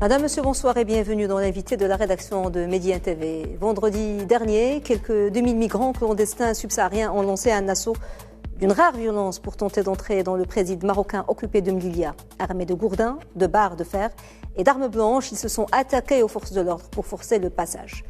Madame, Monsieur, bonsoir et bienvenue dans l'invité de la rédaction de Médien TV. Vendredi dernier, quelques 2000 migrants clandestins subsahariens ont lancé un assaut d'une rare violence pour tenter d'entrer dans le présidio marocain occupé de Melilla. Armés de gourdins, de barres de fer et d'armes blanches, ils se sont attaqués aux forces de l'ordre pour forcer le passage.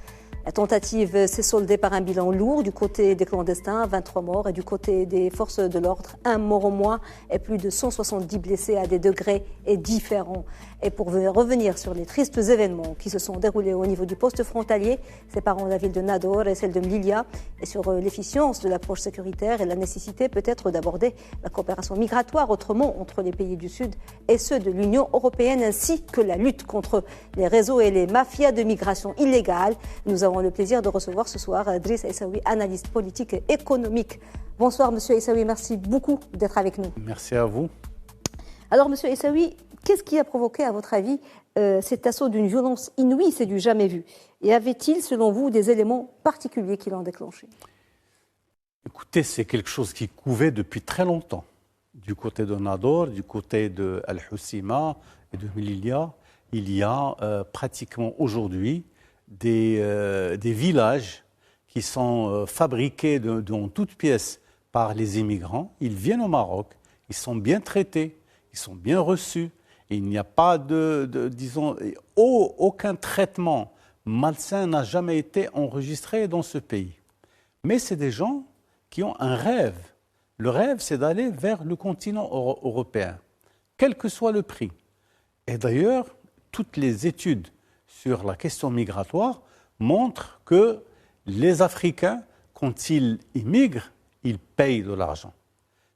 La tentative s'est soldée par un bilan lourd du côté des clandestins, 23 morts, et du côté des forces de l'ordre, 1 mort au moins et plus de 170 blessés à des degrés différents. Et pour revenir sur les tristes événements qui se sont déroulés au niveau du poste frontalier séparant la ville de Nador et celle de Melilla, et sur l'efficience de l'approche sécuritaire et la nécessité peut-être d'aborder la coopération migratoire autrement entre les pays du Sud et ceux de l'Union européenne, ainsi que la lutte contre les réseaux et les mafias de migration illégale, nous avons le plaisir de recevoir ce soir Driss Aissaoui, analyste politique et économique. Bonsoir Monsieur Aissaoui, merci beaucoup d'être avec nous. Merci à vous. Alors Monsieur Aissaoui, qu'est-ce qui a provoqué à votre avis cet assaut d'une violence inouïe, c'est du jamais vu? Et avait-il selon vous des éléments particuliers qui l'ont déclenché? Écoutez, c'est quelque chose qui couvait depuis très longtemps. Du côté de Nador, du côté de Al-Hoceima et de Melilla, il y a pratiquement aujourd'hui des villages qui sont fabriqués dans toutes pièces par les immigrants. Ils viennent au Maroc, ils sont bien traités, ils sont bien reçus. Et il n'y a pas disons, aucun traitement malsain n'a jamais été enregistré dans ce pays. Mais c'est des gens qui ont un rêve. Le rêve, c'est d'aller vers le continent européen, quel que soit le prix. Et d'ailleurs, toutes les études sur la question migratoire montrent que les Africains, quand ils immigrent, ils payent de l'argent.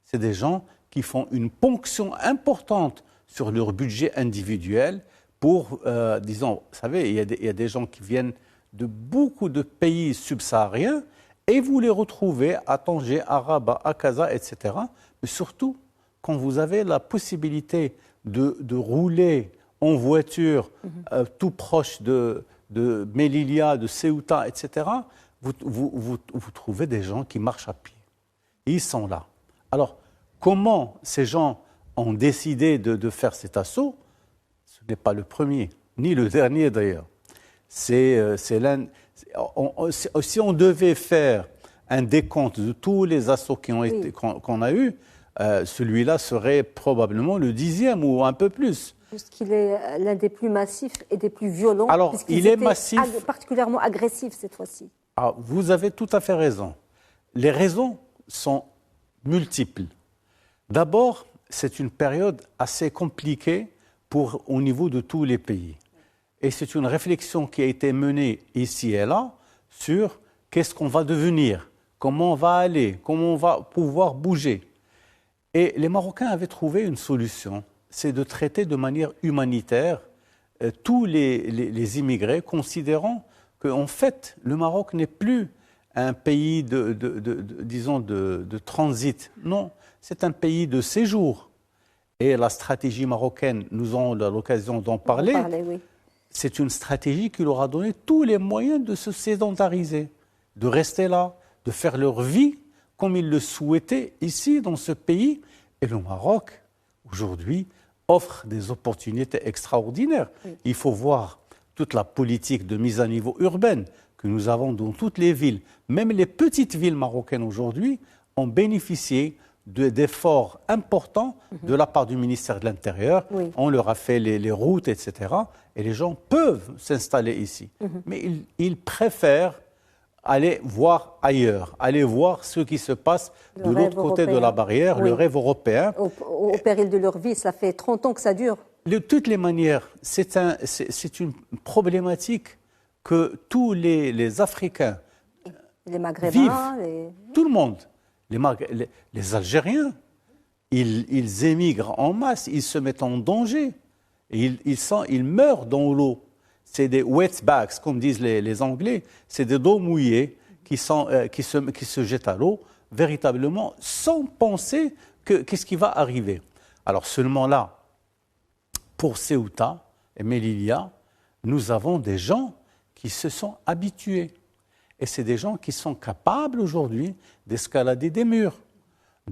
C'est des gens qui font une ponction importante sur leur budget individuel pour, disons, vous savez, il y a des gens qui viennent de beaucoup de pays subsahariens et vous les retrouvez à Tanger, à Rabat, à Casa, etc. Mais surtout, quand vous avez la possibilité de rouler en voiture tout proche de Melilla, de Ceuta, etc., vous trouvez des gens qui marchent à pied. Et ils sont là. Alors, comment ces gens ont décidé de faire cet assaut? Ce n'est pas le premier, ni le dernier d'ailleurs. Si on devait faire un décompte de tous les assauts qu'on a eus, celui-là serait probablement le 10e ou un peu plus. Puisqu'il est l'un des plus massifs et des plus violents. Alors, il est massif. Particulièrement agressif cette fois-ci. Ah, vous avez tout à fait raison. Les raisons sont multiples. D'abord, c'est une période assez compliquée au niveau de tous les pays. Et c'est une réflexion qui a été menée ici et là sur qu'est-ce qu'on va devenir, comment on va aller, comment on va pouvoir bouger. Et les Marocains avaient trouvé une solution, c'est de traiter de manière humanitaire tous les immigrés, considérant qu'en fait, le Maroc n'est plus un pays disons de transit. Non, c'est un pays de séjour. Et la stratégie marocaine, nous avons l'occasion d'en parler, oui. C'est une stratégie qui leur a donné tous les moyens de se sédentariser, de rester là, de faire leur vie comme ils le souhaitaient ici, dans ce pays. Et le Maroc, aujourd'hui, offre des opportunités extraordinaires. Oui. Il faut voir toute la politique de mise à niveau urbaine que nous avons dans toutes les villes. Même les petites villes marocaines aujourd'hui ont bénéficié d'efforts importants de la part du ministère de l'Intérieur. Oui. On leur a fait les routes, etc. Et les gens peuvent s'installer ici. Mais ils préfèrent aller voir ailleurs, aller voir ce qui se passe de l'autre côté de la barrière, oui. Le rêve européen. Au péril de leur vie, ça fait 30 ans que ça dure. De toutes les manières, c'est une problématique que tous les Africains les Maghrébins, vivent. Tout le monde. Les Algériens, ils émigrent en masse, ils se mettent en danger. Ils meurent dans l'eau. C'est des wetbacks, comme disent les Anglais. C'est des dos mouillés qui se jettent à l'eau, véritablement, sans penser qu'est-ce qui va arriver. Alors seulement là, pour Ceuta et Melilla, nous avons des gens qui se sont habitués. Et c'est des gens qui sont capables aujourd'hui d'escalader des murs.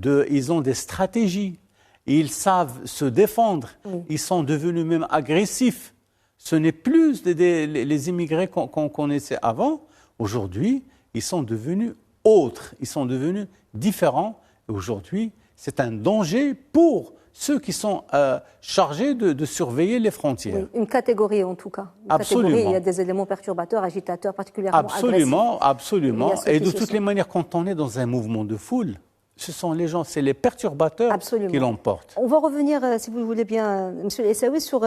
Ils ont des stratégies. Ils savent se défendre. Oui. Ils sont devenus même agressifs. Ce n'est plus les immigrés qu'on connaissait avant. Aujourd'hui, ils sont devenus autres, ils sont devenus différents. Et aujourd'hui, c'est un danger pour ceux qui sont chargés de surveiller les frontières. Oui, une catégorie en tout cas. Absolument. Il y a des éléments perturbateurs, agitateurs, particulièrement absolument, agressifs. Absolument. Et de toutes les manières, quand on est dans un mouvement de foule, ce sont les gens, c'est les perturbateurs qui l'emportent. On va revenir, si vous le voulez bien, M. Essaoui, sur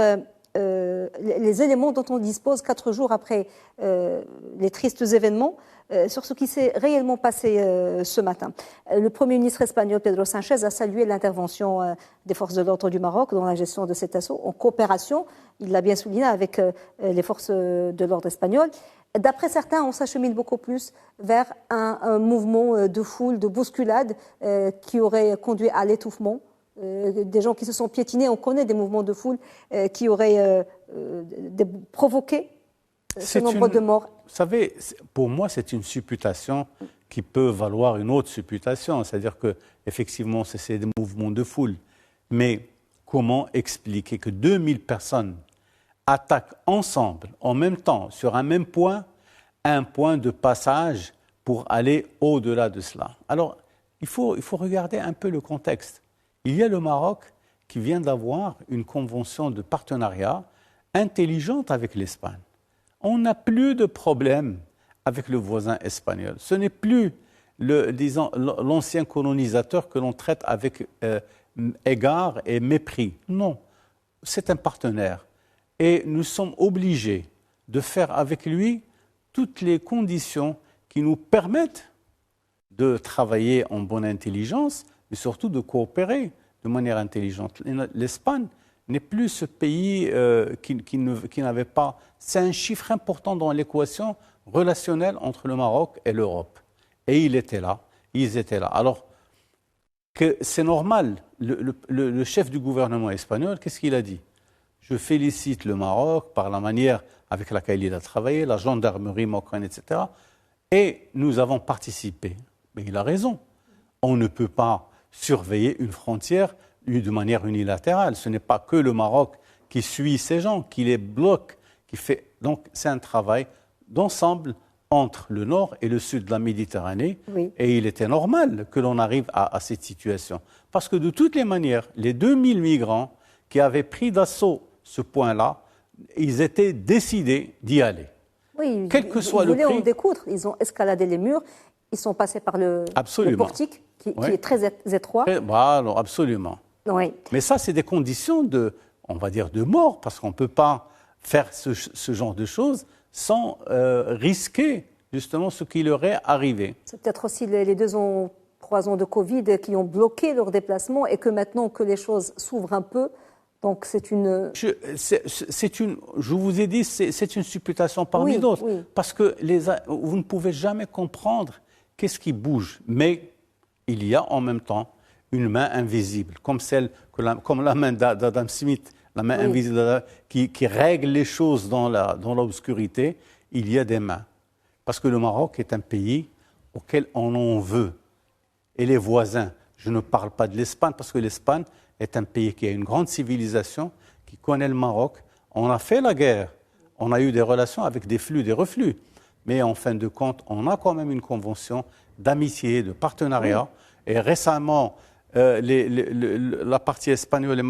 les éléments dont on dispose 4 jours après les tristes événements, sur ce qui s'est réellement passé ce matin. Le Premier ministre espagnol Pedro Sánchez a salué l'intervention des forces de l'ordre du Maroc dans la gestion de cet assaut en coopération, il l'a bien souligné, avec les forces de l'ordre espagnoles. D'après certains, on s'achemine beaucoup plus vers un mouvement de foule, de bousculade qui aurait conduit à l'étouffement. Des gens qui se sont piétinés, on connaît des mouvements de foule qui auraient provoqué ce nombre de morts. Vous savez, pour moi, c'est une supputation qui peut valoir une autre supputation. C'est-à-dire qu'effectivement, c'est des mouvements de foule. Mais comment expliquer que 2000 personnes attaquent ensemble, en même temps, sur un même point, un point de passage pour aller au-delà de cela? Alors, il faut regarder un peu le contexte. Il y a le Maroc qui vient d'avoir une convention de partenariat intelligente avec l'Espagne. On n'a plus de problème avec le voisin espagnol. Ce n'est plus l'ancien colonisateur que l'on traite avec égard et mépris. Non, c'est un partenaire. Et nous sommes obligés de faire avec lui toutes les conditions qui nous permettent de travailler en bonne intelligence, mais surtout de coopérer de manière intelligente. L'Espagne n'est plus ce pays qui n'avait pas... C'est un chiffre important dans l'équation relationnelle entre le Maroc et l'Europe. Et ils étaient là. Alors, que c'est normal, le chef du gouvernement espagnol, qu'est-ce qu'il a dit? Je félicite le Maroc par la manière avec laquelle il a travaillé, la gendarmerie marocaine, etc. Et nous avons participé. Mais il a raison. On ne peut pas surveiller une frontière de manière unilatérale. Ce n'est pas que le Maroc qui suit ces gens, qui les bloque, qui fait... Donc c'est un travail d'ensemble entre le nord et le sud de la Méditerranée. Oui. Et il était normal que l'on arrive à cette situation. Parce que de toutes les manières, les 2000 migrants qui avaient pris d'assaut ce point-là, ils étaient décidés d'y aller. Oui, quel que soit le prix. Ils voulaient en découdre, ils ont escaladé les murs, ils sont passés par le portique qui est très étroit. Voilà, absolument. Oui. Mais ça, c'est des conditions on va dire, de mort, parce qu'on ne peut pas faire ce genre de choses sans risquer justement ce qui leur est arrivé. C'est peut-être aussi les 3 ans de Covid qui ont bloqué leur déplacement et que maintenant que les choses s'ouvrent un peu, donc c'est une... Je vous ai dit, c'est une supputation parmi d'autres, parce que vous ne pouvez jamais comprendre qu'est-ce qui bouge, mais il y a en même temps une main invisible, comme la main d'Adam Smith, la main invisible qui règle les choses dans l'obscurité. Il y a des mains. Parce que le Maroc est un pays auquel on en veut. Et les voisins, je ne parle pas de l'Espagne, parce que l'Espagne est un pays qui a une grande civilisation, qui connaît le Maroc. On a fait la guerre, on a eu des relations avec des flux, des reflux. Mais en fin de compte, on a quand même une convention d'amitié, de partenariat. Et récemment, la partie espagnole et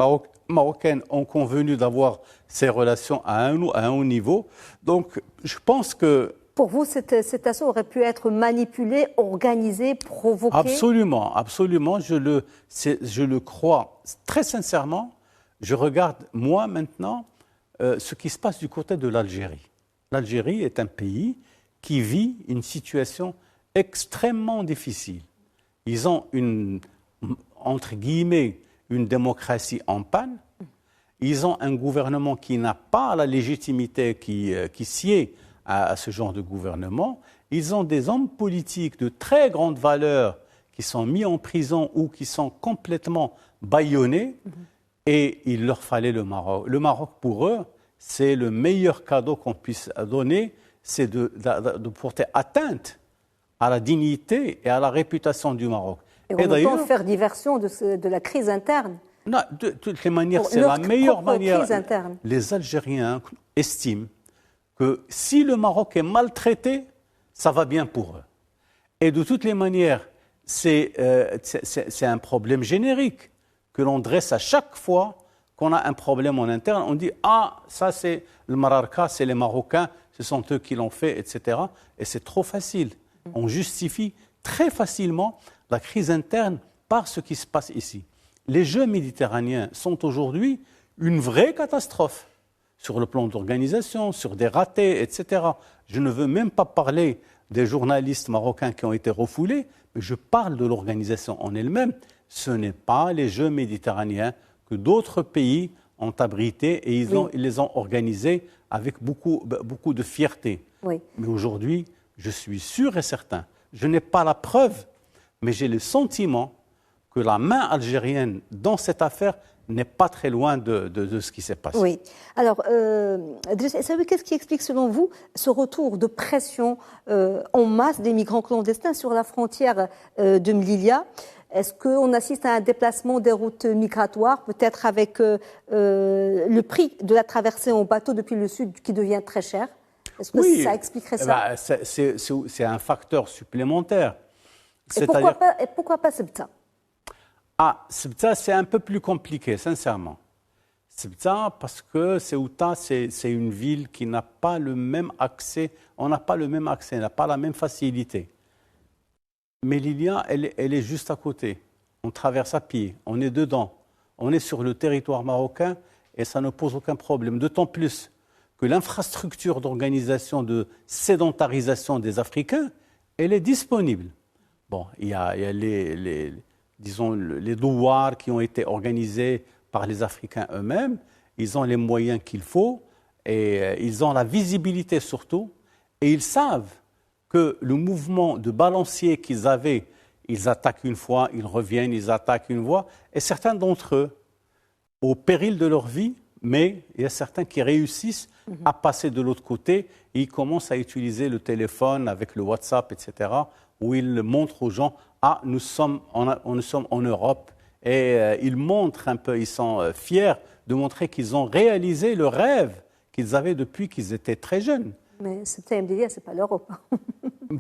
marocaine ont convenu d'avoir ces relations à un haut niveau. Donc, je pense que... Pour vous, cet assaut aurait pu être manipulé, organisé, provoqué? Absolument, absolument. Je le crois très sincèrement. Je regarde, moi, maintenant, ce qui se passe du côté de l'Algérie. L'Algérie est un pays qui vit une situation extrêmement difficile. Ils ont entre guillemets, une démocratie en panne. Ils ont un gouvernement qui n'a pas la légitimité qui sied à ce genre de gouvernement. Ils ont des hommes politiques de très grande valeur qui sont mis en prison ou qui sont complètement bâillonnés. Et il leur fallait le Maroc. Le Maroc, pour eux, c'est le meilleur cadeau qu'on puisse donner, c'est de porter atteinte à la dignité et à la réputation du Maroc. Et on entend faire diversion de la crise interne. Non, de toutes les manières, c'est la meilleure manière. Les Algériens estiment que si le Maroc est maltraité, ça va bien pour eux. Et de toutes les manières, c'est un problème générique que l'on dresse à chaque fois qu'on a un problème en interne. On dit « Ah, ça c'est le Mararka, c'est les Marocains, ce sont eux qui l'ont fait, etc. » Et c'est trop facile. On justifie très facilement la crise interne par ce qui se passe ici. Les Jeux méditerranéens sont aujourd'hui une vraie catastrophe sur le plan d'organisation, sur des ratés, etc. Je ne veux même pas parler des journalistes marocains qui ont été refoulés, mais je parle de l'organisation en elle-même. Ce n'est pas les Jeux méditerranéens que d'autres pays ont abrités et ils les ont organisés avec beaucoup de fierté. Oui. Mais aujourd'hui, je suis sûr et certain, je n'ai pas la preuve, mais j'ai le sentiment que la main algérienne dans cette affaire n'est pas très loin de ce qui s'est passé. Oui. Alors, qu'est-ce qui explique selon vous ce retour de pression en masse des migrants clandestins sur la frontière de Melilla? Est-ce qu'on assiste à un déplacement des routes migratoires, peut-être avec le prix de la traversée en bateau depuis le sud qui devient très cher? Est-ce que ça expliquerait ça? C'est un facteur supplémentaire. Et pourquoi pas Ceuta? Ceuta, c'est un peu plus compliqué, sincèrement. Ceuta, parce que Ceuta, c'est une ville qui n'a pas le même accès, on n'a pas le même accès, on n'a pas la même facilité. Melilla, elle est juste à côté. On traverse à pied, on est dedans, on est sur le territoire marocain et ça ne pose aucun problème. D'autant plus que l'infrastructure d'organisation, de sédentarisation des Africains, elle est disponible. Bon, il y a les douars qui ont été organisés par les Africains eux-mêmes. Ils ont les moyens qu'il faut et ils ont la visibilité surtout. Et ils savent que le mouvement de balancier qu'ils avaient, ils attaquent une fois, ils reviennent, ils attaquent une fois. Et certains d'entre eux, au péril de leur vie, mais il y a certains qui réussissent à passer de l'autre côté et ils commencent à utiliser le téléphone avec le WhatsApp, etc., où ils montrent aux gens « Ah, nous sommes en Europe ». Et ils montrent un peu, ils sont fiers de montrer qu'ils ont réalisé le rêve qu'ils avaient depuis qu'ils étaient très jeunes. Mais ce MDA, ce n'est pas l'Europe.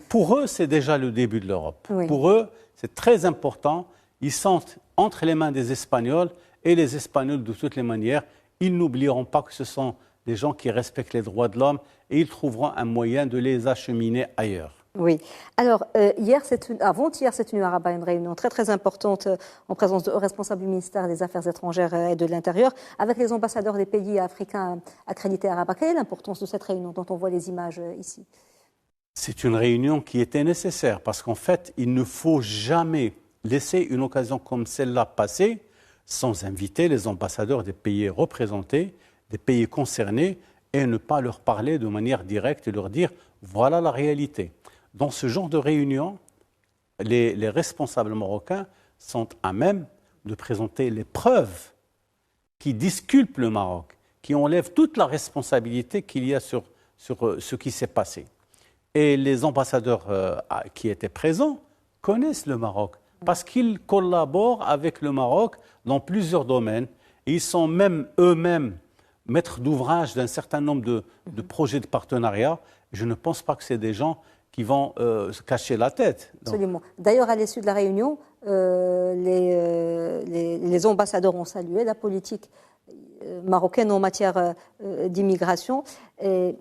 Pour eux, c'est déjà le début de l'Europe. Oui. Pour eux, c'est très important. Ils sont entre les mains des Espagnols et les Espagnols, de toutes les manières, ils n'oublieront pas que ce sont des gens qui respectent les droits de l'homme et ils trouveront un moyen de les acheminer ailleurs. Oui. Alors, avant-hier, c'est une réunion très, très importante en présence de responsables du ministère des Affaires étrangères et de l'Intérieur, avec les ambassadeurs des pays africains accrédités à Rabat. Quelle est l'importance de cette réunion dont on voit les images ici? C'est une réunion qui était nécessaire parce qu'en fait, il ne faut jamais laisser une occasion comme celle-là passer sans inviter les ambassadeurs des pays représentés, des pays concernés, et ne pas leur parler de manière directe et leur dire « voilà la réalité ». Dans ce genre de réunion, les responsables marocains sont à même de présenter les preuves qui disculpent le Maroc, qui enlèvent toute la responsabilité qu'il y a sur ce qui s'est passé. Et les ambassadeurs qui étaient présents connaissent le Maroc parce qu'ils collaborent avec le Maroc dans plusieurs domaines. Et ils sont même eux-mêmes maîtres d'ouvrage d'un certain nombre de projets de partenariat. Je ne pense pas que c'est des gens qui vont se cacher la tête. Donc. Absolument. D'ailleurs, à l'issue de la réunion, les ambassadeurs ont salué la politique marocaine en matière d'immigration et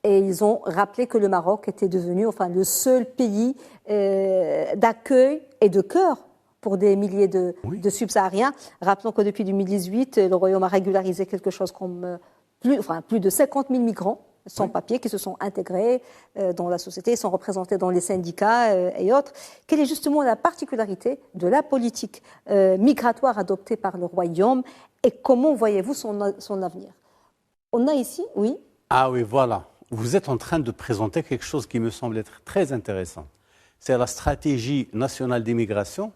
ils ont rappelé que le Maroc était devenu le seul pays d'accueil et de cœur pour des milliers de subsahariens. Rappelons que depuis 2018, le Royaume a régularisé quelque chose comme plus de 50 000 migrants sans papier qui se sont intégrés dans la société, sont représentés dans les syndicats et autres. Quelle est justement la particularité de la politique migratoire adoptée par le Royaume et comment voyez-vous son avenir? On a ici, oui. Ah oui, voilà. Vous êtes en train de présenter quelque chose qui me semble être très intéressant. C'est la stratégie nationale d'immigration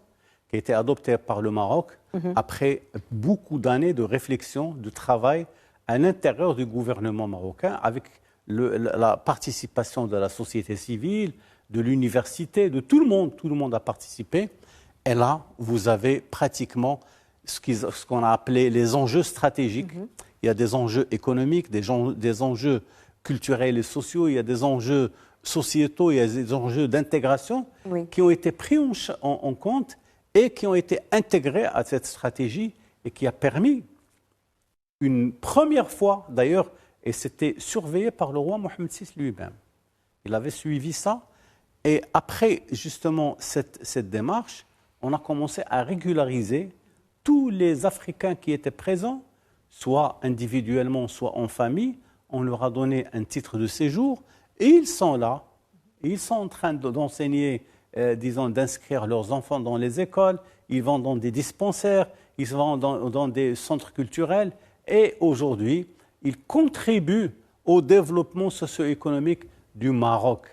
qui a été adoptée par le Maroc après beaucoup d'années de réflexion, de travail à l'intérieur du gouvernement marocain avec la participation de la société civile, de l'université, de tout le monde a participé. Et là, vous avez pratiquement ce qu'on a appelé les enjeux stratégiques il y a des enjeux économiques, des enjeux culturels et sociaux, il y a des enjeux sociétaux, il y a des enjeux d'intégration qui ont été pris en compte et qui ont été intégrés à cette stratégie et qui a permis une première fois, d'ailleurs, et c'était surveillé par le roi Mohammed VI lui-même. Il avait suivi ça. Et après, justement, cette démarche, on a commencé à régulariser tous les Africains qui étaient présents, soit individuellement, soit en famille. On leur a donné un titre de séjour et ils sont là. Ils sont en train d'enseigner, d'inscrire leurs enfants dans les écoles. Ils vont dans des dispensaires, ils vont dans des centres culturels. Et aujourd'hui, ils contribuent au développement socio-économique du Maroc.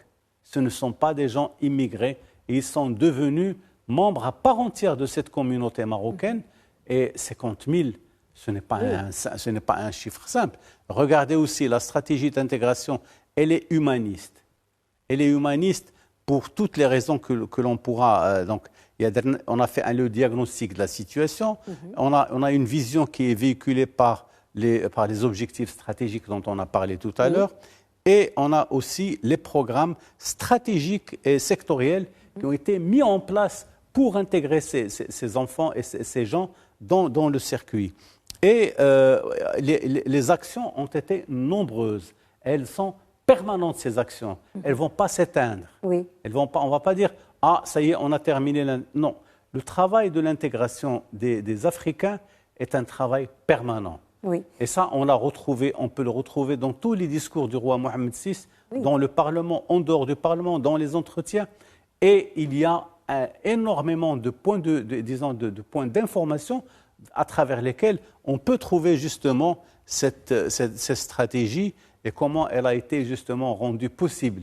Ce ne sont pas des gens immigrés. Ils sont devenus membres à part entière de cette communauté marocaine. Et 50 000, ce n'est pas un chiffre simple. Regardez aussi, la stratégie d'intégration, elle est humaniste. Elle est humaniste pour toutes les raisons que l'on pourra... on a fait le diagnostic de la situation. On a une vision qui est véhiculée par les objectifs stratégiques dont on a parlé tout à l'heure. Et on a aussi les programmes stratégiques et sectoriels qui ont été mis en place pour intégrer ces enfants et ces gens dans le circuit. Et les actions ont été nombreuses. Elles sont permanentes, ces actions. Elles ne vont pas s'éteindre. On ne va pas dire « Ah, ça y est, on a terminé. » Non. Le travail de l'intégration des Africains est un travail permanent. Et ça, on peut le retrouver dans tous les discours du roi Mohammed VI, dans le Parlement, en dehors du Parlement, dans les entretiens. Et il y a énormément de points d'information à travers lesquels on peut trouver justement cette stratégie et comment elle a été justement rendue possible.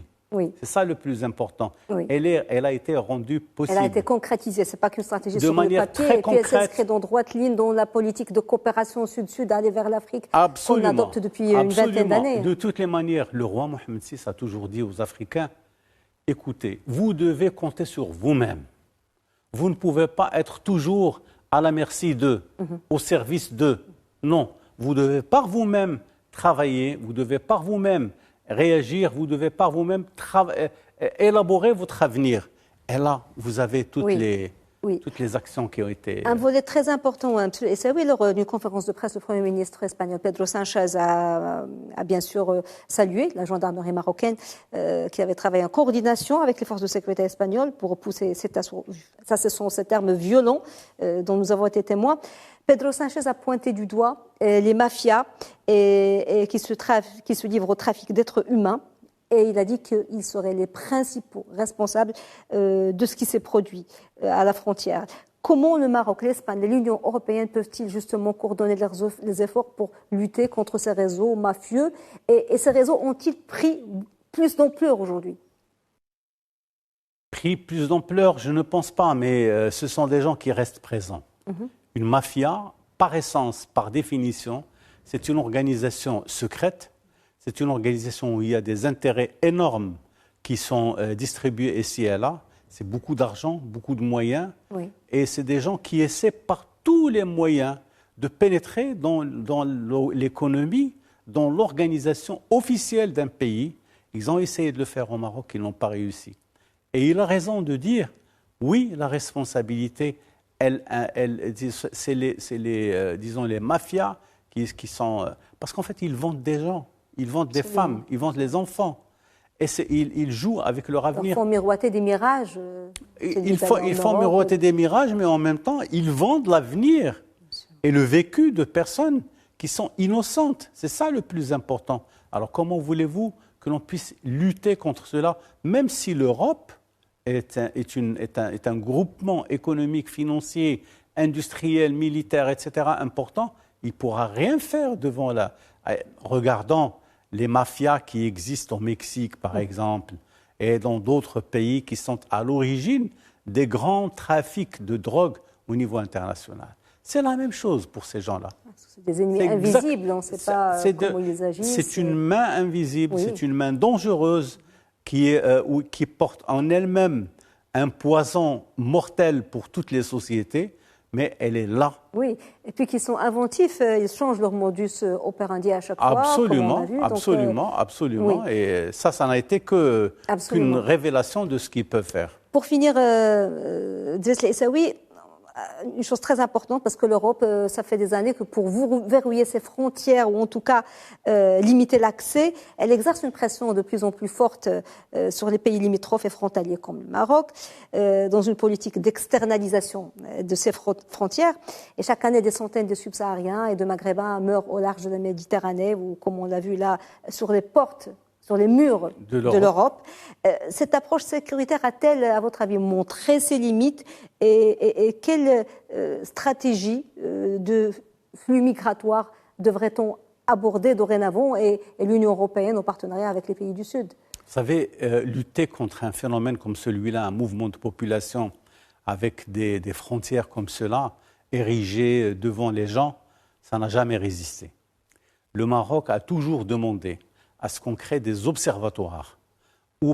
C'est ça le plus important. Elle a été rendue possible. Elle a été concrétisée. Ce n'est pas qu'une stratégie sur le papier. Et puis elle s'inscrit dans droite ligne dans la politique de coopération sud-sud, aller vers l'Afrique, qu'on adopte depuis une vingtaine d'années. De toutes les manières, le roi Mohammed VI a toujours dit aux Africains, écoutez, vous devez compter sur vous-même. Vous ne pouvez pas être toujours à la merci d'eux, au service d'eux. Non, vous devez par vous-même travailler, vous devez par vous-même réagir, vous devez par vous-même élaborer votre avenir. Et là, vous avez toutes les actions qui ont été... Un volet très important, et c'est lors d'une conférence de presse, le Premier ministre espagnol Pedro Sánchez a bien sûr salué la gendarmerie marocaine qui avait travaillé en coordination avec les forces de sécurité espagnoles pour repousser cet assaut. Ça, ce sont ces termes violents dont nous avons été témoins. Pedro Sánchez a pointé du doigt les mafias qui se livrent au trafic d'êtres humains. Et il a dit qu'ils seraient les principaux responsables de ce qui s'est produit à la frontière. Comment le Maroc, l'Espagne et l'Union européenne peuvent-ils justement coordonner les efforts pour lutter contre ces réseaux mafieux et ces réseaux ont-ils pris plus d'ampleur aujourd'hui? Pris plus d'ampleur, je ne pense pas, mais ce sont des gens qui restent présents. Une mafia, par essence, par définition, c'est une organisation secrète. C'est une organisation où il y a des intérêts énormes qui sont distribués ici et là. C'est beaucoup d'argent, beaucoup de moyens. Et c'est des gens qui essaient par tous les moyens de pénétrer dans l'économie, dans l'organisation officielle d'un pays. Ils ont essayé de le faire au Maroc, ils n'ont pas réussi. Et il a raison de dire, oui, la responsabilité, c'est les mafias qui sont... parce qu'en fait, ils vendent des gens. Ils vendent des femmes, ils vendent les enfants. Et ils jouent avec leur avenir. Ils font miroiter des mirages. Ils font miroiter des mirages, mais en même temps, ils vendent l'avenir et le vécu de personnes qui sont innocentes. C'est ça le plus important. Alors comment voulez-vous que l'on puisse lutter contre cela, même si l'Europe est un groupement économique, financier, industriel, militaire, etc., important, il ne pourra rien faire devant la... Regardons les mafias qui existent au Mexique, par exemple, et dans d'autres pays qui sont à l'origine des grands trafics de drogue au niveau international. C'est la même chose pour ces gens-là. C'est des ennemis invisibles, on ne sait pas comment ils agissent. C'est une main invisible, c'est une main dangereuse qui porte en elle-même un poison mortel pour toutes les sociétés, mais elle est là. Oui, et puis qu'ils sont inventifs, ils changent leur modus operandi à chaque fois. Absolument, comme on a vu. absolument, Donc, absolument. oui. Et ça n'a été qu'une révélation de ce qu'ils peuvent faire. Pour finir, Driss El Aissaoui, une chose très importante, parce que l'Europe, ça fait des années que pour verrouiller ses frontières, ou en tout cas limiter l'accès, elle exerce une pression de plus en plus forte sur les pays limitrophes et frontaliers comme le Maroc, dans une politique d'externalisation de ses frontières. Et chaque année, des centaines de subsahariens et de maghrébins meurent au large de la Méditerranée, ou comme on l'a vu là, sur les portes, sur les murs de l'Europe. Cette approche sécuritaire a-t-elle, à votre avis, montré ses limites et quelle stratégie de flux migratoire devrait-on aborder dorénavant et l'Union européenne en partenariat avec les pays du Sud? Vous savez, lutter contre un phénomène comme celui-là, un mouvement de population avec des frontières comme cela, érigées devant les gens, ça n'a jamais résisté. Le Maroc a toujours demandé à ce qu'on crée des observatoires où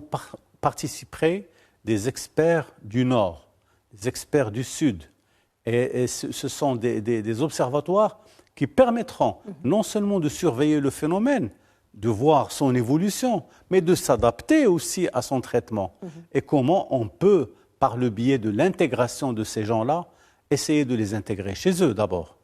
participeraient des experts du Nord, des experts du Sud. Et ce sont des observatoires qui permettront non seulement de surveiller le phénomène, de voir son évolution, mais de s'adapter aussi à son traitement. Et comment on peut, par le biais de l'intégration de ces gens-là, essayer de les intégrer chez eux d'abord.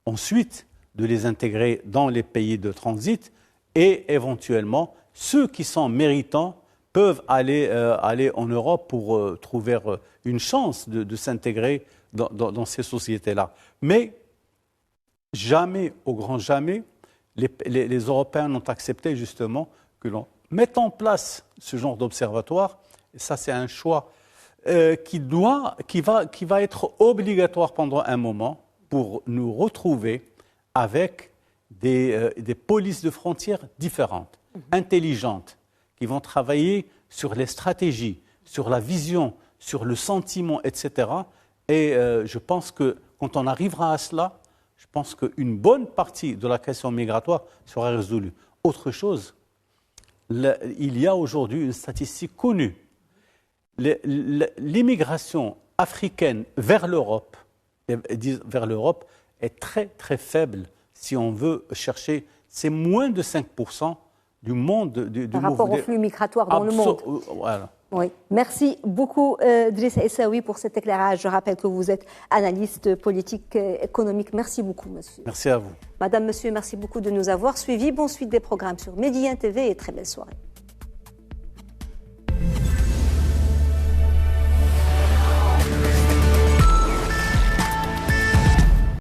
Ensuite, de les intégrer dans les pays de transit. Et éventuellement, ceux qui sont méritants peuvent aller en Europe pour trouver une chance de s'intégrer dans ces sociétés-là. Mais jamais, au grand jamais, les Européens n'ont accepté justement que l'on mette en place ce genre d'observatoire. Et ça, c'est un choix qui va être obligatoire pendant un moment pour nous retrouver avec des polices de frontières différentes, intelligentes, qui vont travailler sur les stratégies, sur la vision, sur le sentiment, etc. Et je pense que quand on arrivera à cela, je pense qu'une bonne partie de la question migratoire sera résolue. Autre chose, il y a aujourd'hui une statistique connue. L'immigration africaine vers l'Europe est très très faible. Si on veut chercher, c'est moins de 5% du monde du par rapport au flux migratoire dans le monde. Voilà. Oui. Merci beaucoup, Driss El Aissaoui, pour cet éclairage. Je rappelle que vous êtes analyste politique économique. Merci beaucoup, monsieur. Merci à vous. Madame, monsieur, merci beaucoup de nous avoir suivis. Bonne suite des programmes sur Média TV et très belle soirée.